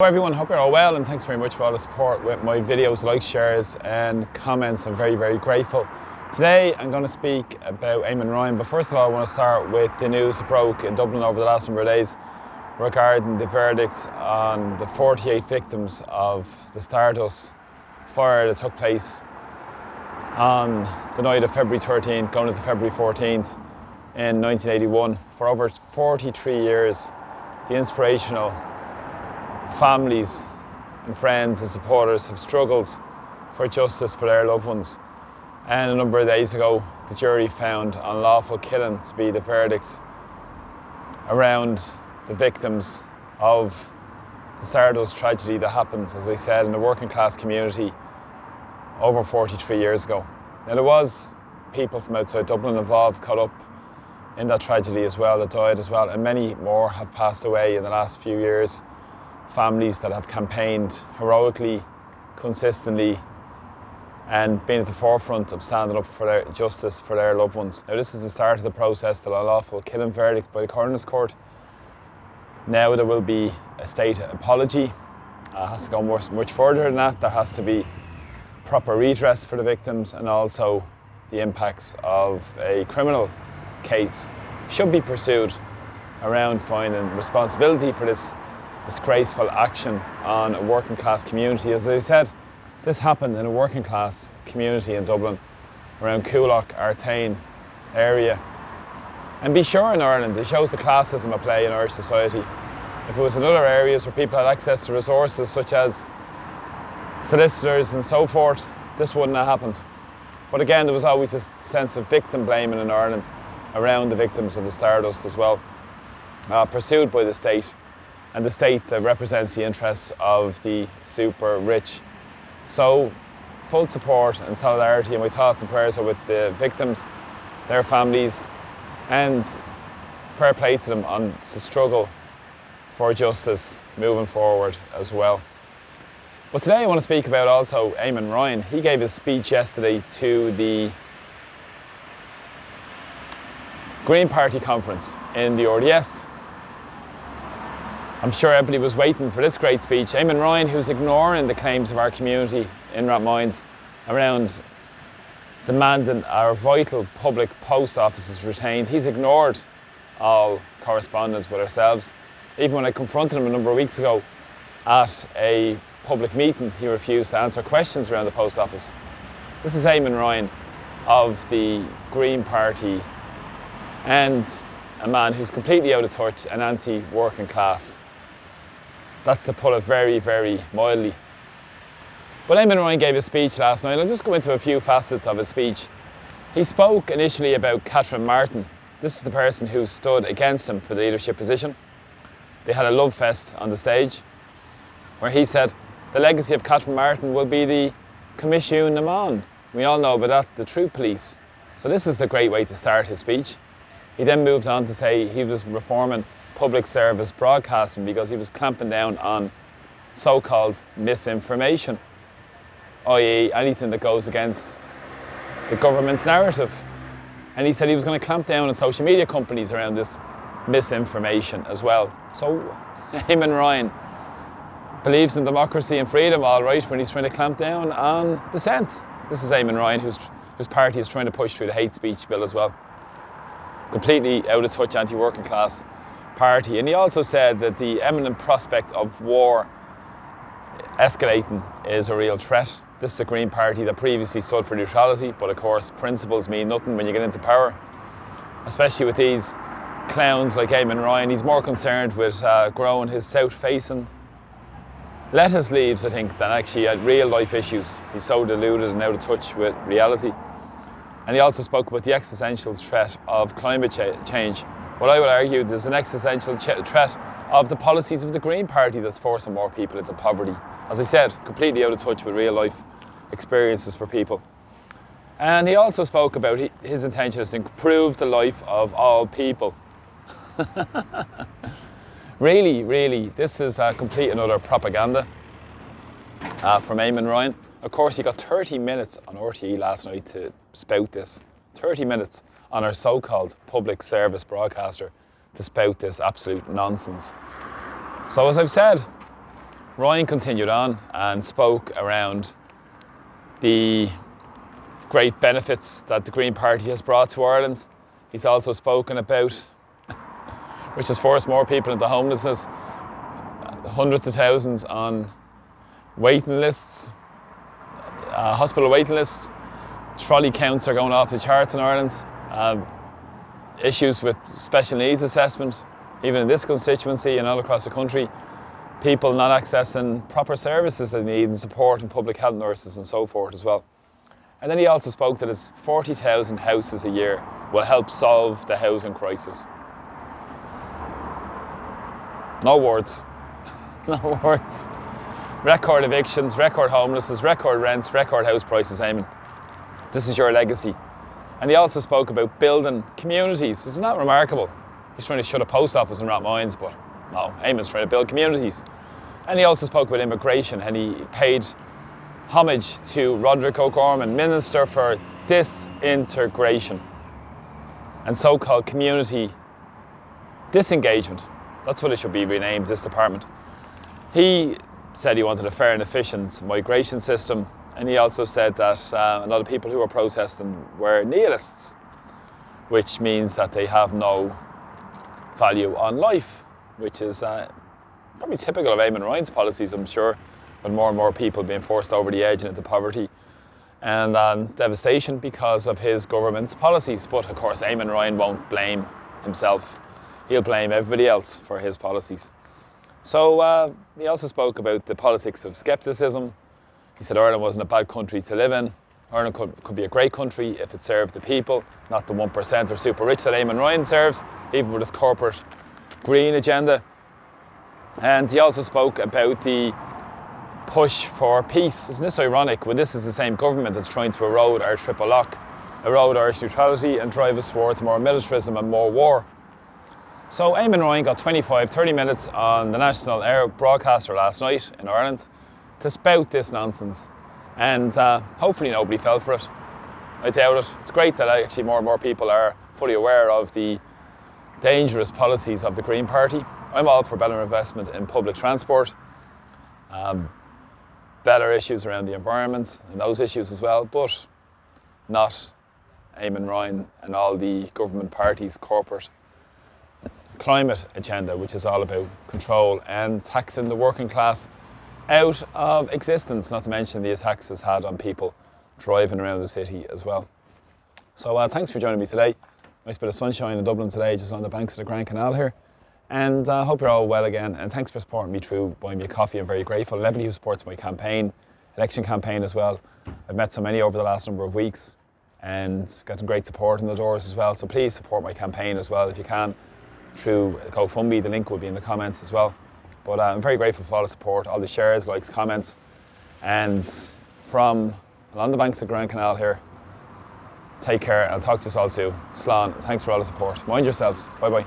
Hello everyone, hope you're all well, and thanks very much for all the support with my videos, likes, shares and comments. I'm very grateful. Today I'm going to speak about Eamon Ryan, but first of all I want to start with the news that broke in Dublin over the last number of days regarding the verdict on the 48 victims of the Stardust fire that took place on the night of February 13th going into February 14th in 1981. For over 43 years, the inspirational families and friends and supporters have struggled for justice for their loved ones, and a number of days ago the jury found unlawful killing to be the verdict around the victims of the Stardust tragedy that happened, as I said, in a working class community over 43 years ago. Now there was people from outside Dublin involved, caught up in that tragedy as well, that died as well, and many more have passed away in the last few years. Families that have campaigned heroically, consistently, and been at the forefront of standing up for their justice for their loved ones. Now this is the start of the process, the unlawful killing verdict by the Coroner's Court. Now there will be a state apology. It has to go much further than that. There has to be proper redress for the victims, and also the impacts of a criminal case should be pursued around finding responsibility for this disgraceful action on a working class community. As I said, this happened in a working class community in Dublin, around Coolock, Artane area. And be sure, in Ireland, it shows the classism at play in Irish society. If it was in other areas where people had access to resources such as solicitors and so forth, this wouldn't have happened. But again, there was always this sense of victim blaming in Ireland around the victims of the Stardust as well, pursued by the state, and the state that represents the interests of the super rich. So full support and solidarity, and my thoughts and prayers are with the victims, their families, and fair play to them on the struggle for justice moving forward as well. But today I want to speak about also Eamon Ryan. He gave a speech yesterday to the Green Party conference in the RDS. I'm sure everybody was waiting for this great speech. Eamon Ryan, who's ignoring the claims of our community in Rathmines around demanding our vital public post offices retained. He's ignored all correspondence with ourselves. Even when I confronted him a number of weeks ago at a public meeting, he refused to answer questions around the post office. This is Eamon Ryan of the Green Party, and a man who's completely out of touch and anti-working class. That's to put it very mildly. But Eamon Ryan gave a speech last night. I'll just go into a few facets of his speech. He spoke initially about Catherine Martin. This is the person who stood against him for the leadership position. They had a love fest on the stage where he said the legacy of Catherine Martin will be the Commission Naman. We all know about that, the True Police. So this is the great way to start his speech. He then moved on to say he was reforming public service broadcasting because he was clamping down on so-called misinformation, i.e. anything that goes against the government's narrative. And he said he was going to clamp down on social media companies around this misinformation as well. So Eamon Ryan believes in democracy and freedom, all right, when he's trying to clamp down on dissent. This is Eamon Ryan, whose party is trying to push through the hate speech bill as well. Completely out of touch, anti-working class party. And he also said that the imminent prospect of war escalating is a real threat. This is a Green Party that previously stood for neutrality, but of course principles mean nothing when you get into power, especially with these clowns like Eamon Ryan. He's more concerned with growing his south-facing lettuce leaves, I think, than actually real life issues. He's so deluded and out of touch with reality. And he also spoke about the existential threat of climate change. Well, I would argue there's an existential threat of the policies of the Green Party that's forcing more people into poverty. As I said, completely out of touch with real life experiences for people. And he also spoke about his intention is to improve the life of all people. Really, this is complete and utter propaganda from Eamon Ryan. Of course, he got 30 minutes on RTE last night to spout this. 30 minutes on our so-called public service broadcaster to spout this absolute nonsense. So as I've said, Ryan continued on and spoke around the great benefits that the Green Party has brought to Ireland. He's also spoken about which has forced more people into homelessness, hundreds of thousands on waiting lists, hospital waiting lists. Trolley counts are going off the charts in Ireland. Issues with special needs assessment, even in this constituency and all across the country. People not accessing proper services they need and support and public health nurses and so forth as well. And then he also spoke that it's 40,000 houses a year will help solve the housing crisis. No words. No words. Record evictions, record homelessness, record rents, record house prices, Eamon. This is your legacy. And he also spoke about building communities. Isn't that remarkable? He's trying to shut a post office in Rathmines, but no, Eamon's trying to build communities. And he also spoke about immigration, and he paid homage to Roderick O'Gorman, Minister for Disintegration and so-called community disengagement. That's what it should be renamed, this department. He said he wanted a fair and efficient migration system, and he also said that a lot of people who were protesting were nihilists, which means that they have no value on life, which is probably typical of Eamon Ryan's policies, I'm sure, with more and more people being forced over the edge and into poverty and devastation because of his government's policies. But of course, Eamon Ryan won't blame himself. He'll blame everybody else for his policies. So he also spoke about the politics of scepticism. He said Ireland wasn't a bad country to live in. Ireland could be a great country if it served the people, not the 1% or super rich that Eamon Ryan serves, even with his corporate green agenda. And he also spoke about the push for peace. Isn't this ironic when this is the same government that's trying to erode our triple lock, erode Irish neutrality and drive us towards more militarism and more war? So Eamon Ryan got 30 minutes on the national air broadcaster last night in Ireland to spout this nonsense, and hopefully nobody fell for it. I doubt it. It's great that actually more and more people are fully aware of the dangerous policies of the Green Party. I'm all for better investment in public transport, better issues around the environment and those issues as well, but not Eamon Ryan and all the government parties' corporate climate agenda, which is all about control and taxing the working class out of existence, not to mention the attacks it's had on people driving around the city as well. So thanks for joining me today. Nice bit of sunshine in Dublin today, just on the banks of the Grand Canal here. And I hope you're all well again, and thanks for supporting me through buying me a coffee. I'm very grateful. Everybody who supports my campaign, election campaign as well. I've met so many over the last number of weeks and gotten great support in the doors as well. So please support my campaign as well if you can through GoFundMe. The link will be in the comments as well. But I'm very grateful for all the support, all the shares, likes, comments. And from along the banks of the Grand Canal here, take care. I'll talk to you all soon. Slán, thanks for all the support. Mind yourselves. Bye bye.